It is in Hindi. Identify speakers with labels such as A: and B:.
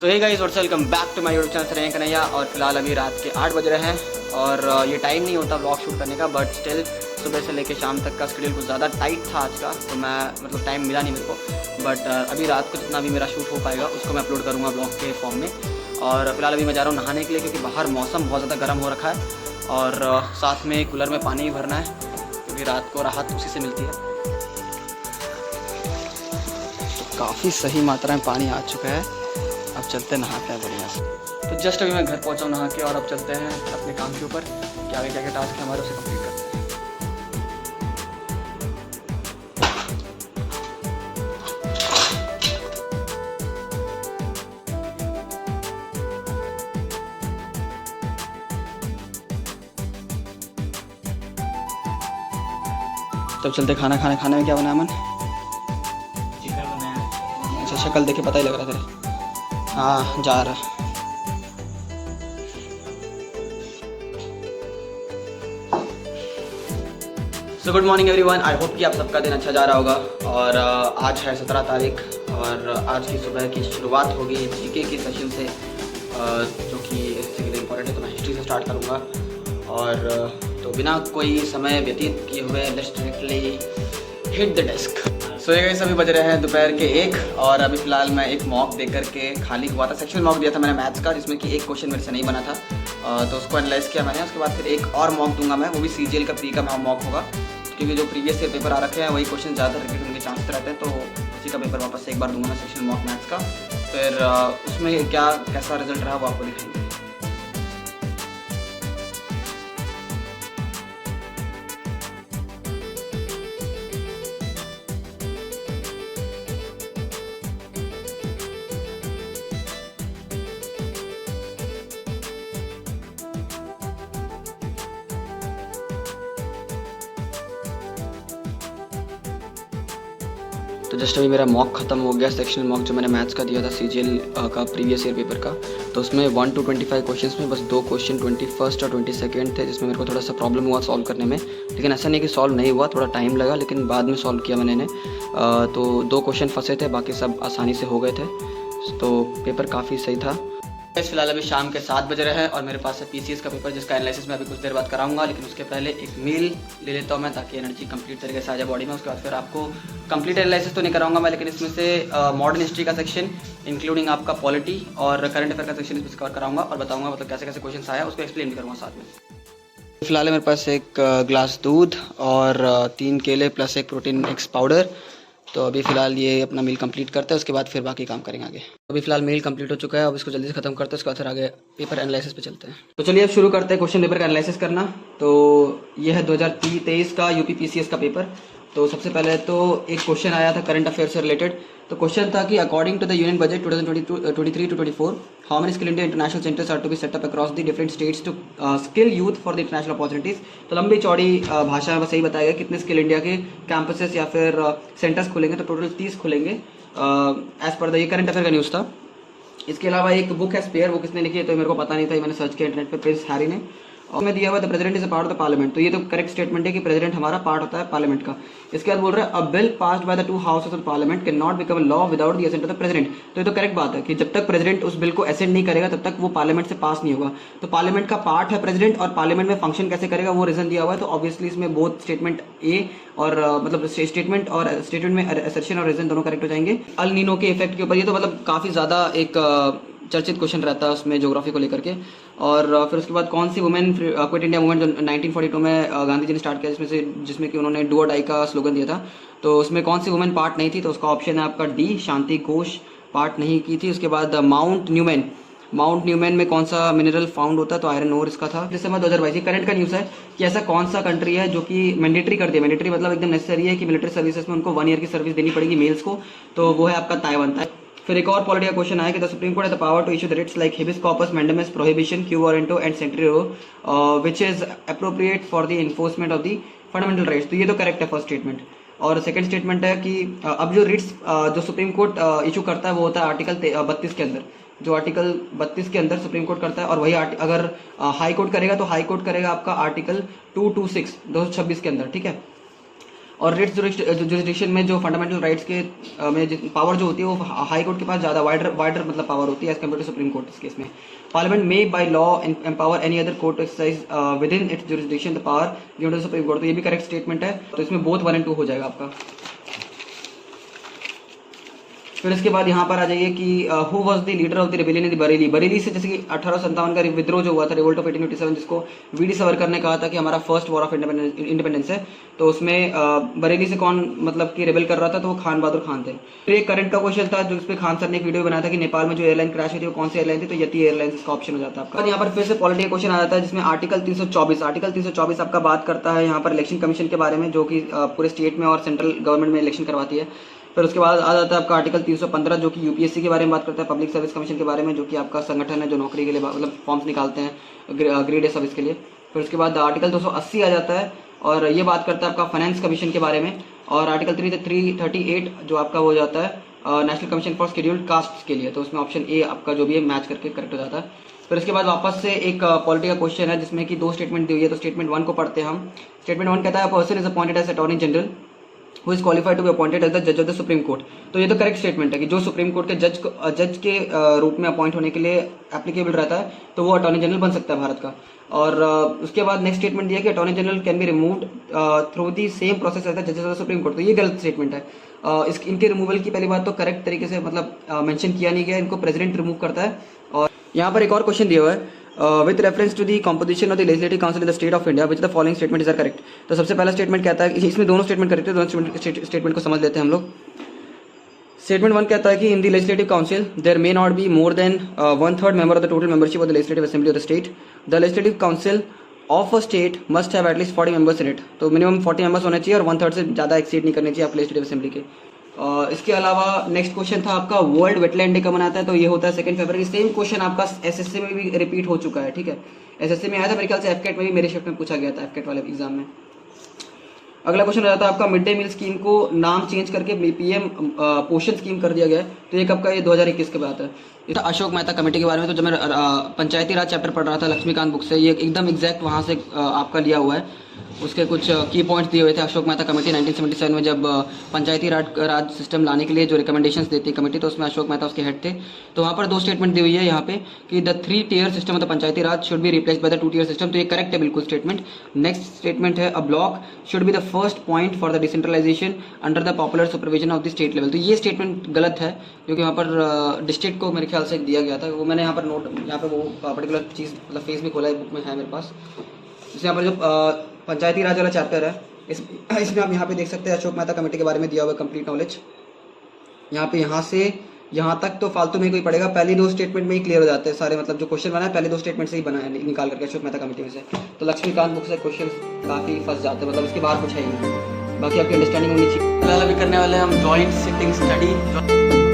A: तो hey guys what's welcome back to my YouTube channel Shreyan Kanhaiya. और फिलहाल अभी रात के 8 बज रहे हैं और ये टाइम नहीं होता व्लॉग शूट करने का, बट स्टिल सुबह से लेकर शाम तक का शेड्यूल कुछ ज़्यादा टाइट था आज का, तो मैं टाइम मिला नहीं मेरे को। बट अभी रात को जितना भी मेरा शूट हो पाएगा उसको मैं अपलोड करूँगा ब्लॉग के फॉर्म में। और फिलहाल अभी मैं जा रहा हूँ नहाने के लिए, क्योंकि बाहर मौसम बहुत ज़्यादा गर्म हो रखा है और साथ में कूलर में पानी भी भरना है, क्योंकि रात को राहत उसी से मिलती है। तो काफ़ी सही मात्रा में पानी आ चुका है, अब चलते हैं नहाते हैं बढ़िया से। तो जस्ट अभी मैं घर पहुंचा हूं नहा के, और अब चलते हैं अपने काम के ऊपर कि आगे क्या क्या टास्क है हमारे उसे कंप्लीट करते हैं। तब चलते खाना खाने में क्या बनाया मन?
B: चिकन बनाया।
A: अच्छा, शक्ल देख के पता ही लग रहा था तेरे। हाँ, जा रहा है। So good morning everyone, I hope कि आप सबका दिन अच्छा जा रहा होगा। और आज है 17 तारीख और आज की सुबह की शुरुआत होगी जीके की सेशन से, जो कि इससे के लिए इम्पोर्टेंट है। तो मैं हिस्ट्री से स्टार्ट करूँगा और तो बिना कोई समय व्यतीत किए हुए let's directly hit the desk. So ये सभी बज रहे हैं दोपहर के 1 और अभी फ़िलहाल मैं एक मॉक दे करके खाली हुआ था। सेक्शनल मॉक दिया था मैंने मैथ्स का, जिसमें कि एक क्वेश्चन मेरे से नहीं बना था, तो उसको एनालाइज किया मैंने। उसके बाद फिर एक और मॉक दूंगा मैं, वो भी सीजीएल का प्री का मॉक होगा, क्योंकि जो प्रीवियस ईयर पेपर आ रखे हैं वही क्वेश्चन ज़्यादा रिपीट होने के चांस रहते हैं। तो उसी का पेपर वापस से एक बार दूंगा मैं, सेक्शनल मॉक मैथ्स का। फिर उसमें क्या कैसा रिजल्ट रहा वो आपको दिखाएंगे। तो जस्ट अभी मेरा मॉक खत्म हो गया, सेक्शनल मॉक जो मैंने मैथ्स का दिया था सीजीएल का प्रीवियस ईयर पेपर का। तो उसमें 1 to 25 क्वेश्चंस में बस 2 क्वेश्चन 21st और 22nd थे, जिसमें मेरे को थोड़ा सा प्रॉब्लम हुआ सॉल्व करने में। लेकिन ऐसा नहीं कि सॉल्व नहीं हुआ, थोड़ा टाइम लगा, लेकिन बाद में सॉल्व किया मैंने इन्हें। तो 2 क्वेश्चन फंसे थे, बाकी सब आसानी से हो गए थे। तो पेपर काफ़ी सही था। फिलहाल अभी शाम के 7 बज रहे हैं और मेरे पास है पीसीएस का पेपर, जिसका एनालिसिस मैं अभी कुछ देर बाद कराऊंगा। लेकिन उसके पहले एक मील ले लेता हूं मैं, ताकि एनर्जी कंप्लीट तरीके से आ जाए बॉडी में। उसके बाद फिर आपको कंप्लीट एनालिसिस तो नहीं कराऊंगा मैं, लेकिन इसमें से मॉडर्न हिस्ट्री का सेक्शन इंक्लूडिंग आपका पॉलिटी और करंट अफेयर का सेक्शन इसमें कवर कराऊंगा और बताऊंगा कैसे कैसे क्वेश्चन आया, उसको एक्सप्लेन भी करूँगा साथ में। फिलहाल मेरे पास एक ग्लास दूध और 3 केले प्लस एक प्रोटीन मिक्स पाउडर। तो अभी फ़िलहाल ये अपना मील कंप्लीट करते हैं, उसके बाद फिर बाकी काम करेंगे आगे। अभी फ़िलहाल मील कंप्लीट हो चुका है, अब इसको जल्दी से खत्म करते हैं, उसके बाद फिर आगे पेपर एनालिसिस पे चलते हैं। तो चलिए अब शुरू करते हैं क्वेश्चन पेपर का एनालिसिस करना। तो ये है 2023 का यूपी पीसीएस का पेपर। तो सबसे पहले तो एक क्वेश्चन आया था करंट अफेयर से रिलेटेड। तो क्वेश्चन था कि according to the union budget 2023 to 24 how many skill India international centres are to be set up across the different states to skill youth for the international opportunities. तो लंबी चौड़ी भाषा में बस यही बताया गया कितने स्किल इंडिया के कैंपसेस या फिर सेंटर्स खुलेंगे। तो टोटल 30 खुलेंगे एज पर द, ये करंट अफेयर का न्यूज़ था। इसके अलावा एक बुक है स्पेयर, वो किसने लिखी है तो मेरे को पता नहीं था, मैंने सर्च किया इंटरनेट पे, प्रिंस हैरी ने। और मैं दिया हुआ the president is a part of the parliament. तो ये तो करेक्ट स्टेटमेंट है कि प्रेसिडेंट हमारा पार्ट होता है पार्लियामेंट का। इसके बाद बोल रहा है a bill passed by the 2 houses of parliament can not become law without the assent of the president. तो ये तो करेक्ट बात है कि जब तक प्रेसिडेंट उस बिल को असेंट नहीं करेगा तब तक वो पार्लियामेंट से पास नहीं होगा। तो पार्लियामेंट का पार्ट है प्रेसिडेंट, और पार्लियामेंट में फंक्शन कैसे करेगा वो रीजन दिया हुआ है। तो ऑब्वियसली इसमें बोथ स्टेटमेंट ए और स्टेटमेंट में असर्शन और रीजन दोनों करेक्ट हो जाएंगे। अल नीनो के इफेक्ट के ऊपर ये तो काफी ज्यादा एक चर्चित क्वेश्चन रहता है उसमें ज्योग्राफी को लेकर के। और फिर उसके बाद कौन सी वुमेन क्विट इंडिया मूवमेंट जो 1942 में गांधी जी ने स्टार्ट किया, जिसमें कि उन्होंने डू और डाई का स्लोगन दिया था, तो उसमें कौन सी वुमेन पार्ट नहीं थी? तो उसका ऑप्शन है आपका डी, शांति घोष पार्ट नहीं की थी। उसके बाद माउंट न्यूमैन में कौन सा मिनरल फाउंड होता है? तो आयरन ओर इसका था। दिसंबर 2022 करंट का न्यूज़ है कि ऐसा कौन सा कंट्री है जो कि मैंडेटरी कर दिया, मैंडेटरी मतलब एकदम नेसेसरी है कि मिलिट्री सर्विसेज में उनको 1 ईयर की सर्विस देनी पड़ेगी मेल्स को, तो वो है आपका ताइवान। फिर एक और पॉलिटिकल क्वेश्चन आया कि the supreme court has the power to issue the writs like habeas corpus mandamus prohibition quo warranto and certiorari which is appropriate for the enforcement of the fundamental rights. तो ये तो करेक्ट है फर्स्ट स्टेटमेंट। और सेकंड स्टेटमेंट है कि अब जो रिट्स जो सुप्रीम कोर्ट इशू करता है वो होता है आर्टिकल 32 के अंदर। जो आर्टिकल 32 के अंदर सुप्रीम कोर्ट करता है, और वही अगर हाई कोर्ट करेगा तो हाई कोर्ट करेगा आपका आर्टिकल 226 226 के अंदर, ठीक है। और रिट्स जुरिस्डिक्शन में जो फंडामेंटल राइट्स के में पावर जो होती है वो हाई कोर्ट के पास ज़्यादा वाइडर मतलब पावर होती है as compare to supreme court इस केस में। Parliament may by law empower any other court to exercise within its jurisdiction the power given to supreme court. तो ये भी करेक्ट स्टेटमेंट है, तो इसमें बोथ 1 और 2 हो जाएगा आपका। फिर इसके बाद यहाँ पर आ जाइए कि who was the leader of the rebellion in Bareilly. Bareilly से जैसे कि 1857 का विद्रोह जो हुआ था, रिवोल्ट ऑफ 1857, जिसको वीडी सावरकर ने कहा था कि हमारा फर्स्ट वॉर ऑफ इंडिपेंडेंस है, तो उसमें बरेली से कौन मतलब कि रेबेल कर रहा था, तो वो खान बहादुर खान थे। फिर एक करंट का क्वेश्चन था जो इस पर खान सर ने एक वीडियो बनाया था कि नेपाल में जो एयरलाइन क्रैश हुई थी वो कौन सी एयरलाइन थी, तो यति एयरलाइंस इसका ऑप्शन हो जाता है आपका। यहाँ पर फिर से पॉलिटिकल क्वेश्चन आ जाता है जिसमें आर्टिकल 324 आपका बात करता है यहाँ पर इलेक्शन कमीशन के बारे में, जो कि पूरे स्टेट में और सेंट्रल गवर्नमेंट में इलेक्शन करवाती है। फिर उसके बाद आ जाता है आपका आर्टिकल 315 जो कि यूपीएससी के बारे में बात करता है, पब्लिक सर्विस कमीशन के बारे में, जो कि आपका संगठन है जो नौकरी के लिए मतलब फॉर्म्स निकालते हैं ग्रेड ए सर्विस के लिए। फिर उसके बाद आर्टिकल 280 आ जाता है और ये बात करता है आपका फाइनेंस कमीशन के बारे में। और आर्टिकल 338 जो आपका हो जाता है national commission for scheduled caste के लिए, तो उसमें ऑप्शन ए आपका जो भी है मैच करके करेक्ट हो जाता है। फिर इसके बाद वापस से एक पॉलिटिकल क्वेश्चन है जिसमें कि 2 स्टेटमेंट दी हुई है, तो स्टेटमेंट 1 को पढ़ते हैं हम। स्टेटमेंट 1 कहता है person is appointed as attorney general who is qualified to be appointed as the judge of the Supreme Court। तो ये तो करेक्ट स्टेटमेंट है कि जो सुप्रीम कोर्ट के जज के रूप में अपॉइंट होने के लिए एप्लीकेबल रहता है तो वो अटॉर्नी जनरल बन सकता है भारत का। और उसके बाद नेक्स्ट स्टेटमेंट दिया कि attorney general can be removed through the same process as the जजेस ऑफ द सुप्रीम कोर्ट। तो ये गलत स्टेटमेंट है। इनके रिमूवल की पहली बात तो करेक्ट तरीके से मतलब मेंशन किया नहीं गया, इनको प्रेसिडेंट रिमूव करता है। और यहाँ पर एक और क्वेश्चन दिया हुआ है with reference to the composition of the legislative council in the state of India, which the following statements are correct। तो सबसे पहला स्टेटमेंट कहता है कि इसमें दोनों स्टेटमेंट करेक्ट है, दोनों स्टेटमेंट को समझ लेते हैं हम लोग। स्टेटमेंट 1 कहता है कि in the legislative council there may not be more than 1/3 member of the total membership of the legislative assembly of the state. The legislative council of a state must have at least 40 members in it. तो मिनिमम 40 मेंबर्स होने चाहिए और 1/3 से ज़्यादा एक्सीड नहीं करनी चाहिए आप लेजिस्लेटिव असेंबली के। इसके अलावा नेक्स्ट क्वेश्चन था आपका वर्ल्ड वेटलैंड डे कब मनाता है, तो ये होता है 2 फरवरी। सेम क्वेश्चन आपका एसएससी में भी रिपीट हो चुका है, ठीक है। एसएससी में आया था मेरे ख्याल से, एफकेट में भी मेरे शिफ्ट में पूछा गया था, एफकेट वाले एग्जाम में। अगला क्वेश्चन रहता है आपका मिड डे मील स्कीम को नाम चेंज करके पीएम पोषण स्कीम कर दिया गया है, तो ये कब का, ये 2021 के बाद है। ये अशोक मेहता कमेटी के बारे में, तो जब मैं पंचायती राज चैप्टर पढ़ रहा था लक्ष्मीकांत बुक से, ये एकदम एग्जैक्ट वहाँ से आपका लिया हुआ है। उसके कुछ की पॉइंट्स दिए हुए थे। अशोक मेहता कमेटी 1977 में जब पंचायती राज सिस्टम लाने के लिए जो रिकमेंडेशंस देती है कमेटी, तो उसमें अशोक मेहता उसके हेड थे। तो वहाँ पर 2 स्टेटमेंट दी हुई है यहाँ पे कि the 3 tier system of the panchayati raj should be replaced by the 2 tier system. तो ये करेक्ट है बिल्कुल स्टेटमेंट। नेक्स्ट स्टेटमेंट है a block should be the first point for the decentralisation under the popular supervision of the state level. तो ये स्टेटमेंट गलत है क्योंकि वहाँ पर डिस्ट्रिक्ट को मेरे ख्याल से दिया गया था, वो मैंने यहाँ पर नोट, यहाँ पे वो पर्टिकुलर चीज़ मतलब फेस में खोला है, बुक में है मेरे पास। जैसे यहाँ पर जो पंचायती राज वाला चैप्टर है इसमें आप यहाँ पे देख सकते हैं अशोक मेहता कमेटी के बारे में दिया हुआ कंप्लीट नॉलेज। यहाँ से यहाँ तक तो फालतू में कोई पड़ेगा, पहली 2 स्टेटमेंट में ही क्लियर हो जाते हैं सारे, मतलब जो क्वेश्चन बना है पहले 2 स्टेटमेंट से ही बना है निकाल करके अशोक मेहता कमेटी में से। तो लक्ष्मीकांत बुक से क्वेश्चन काफ़ी फंस जाते हैं, मतलब इसके बाहर कुछ है ही नहीं, बाकी आपकी अंडरस्टैंडिंग होनी चाहिए। फिलहाल अभी करने वाले हम जॉइंट सिटिंग स्टडी।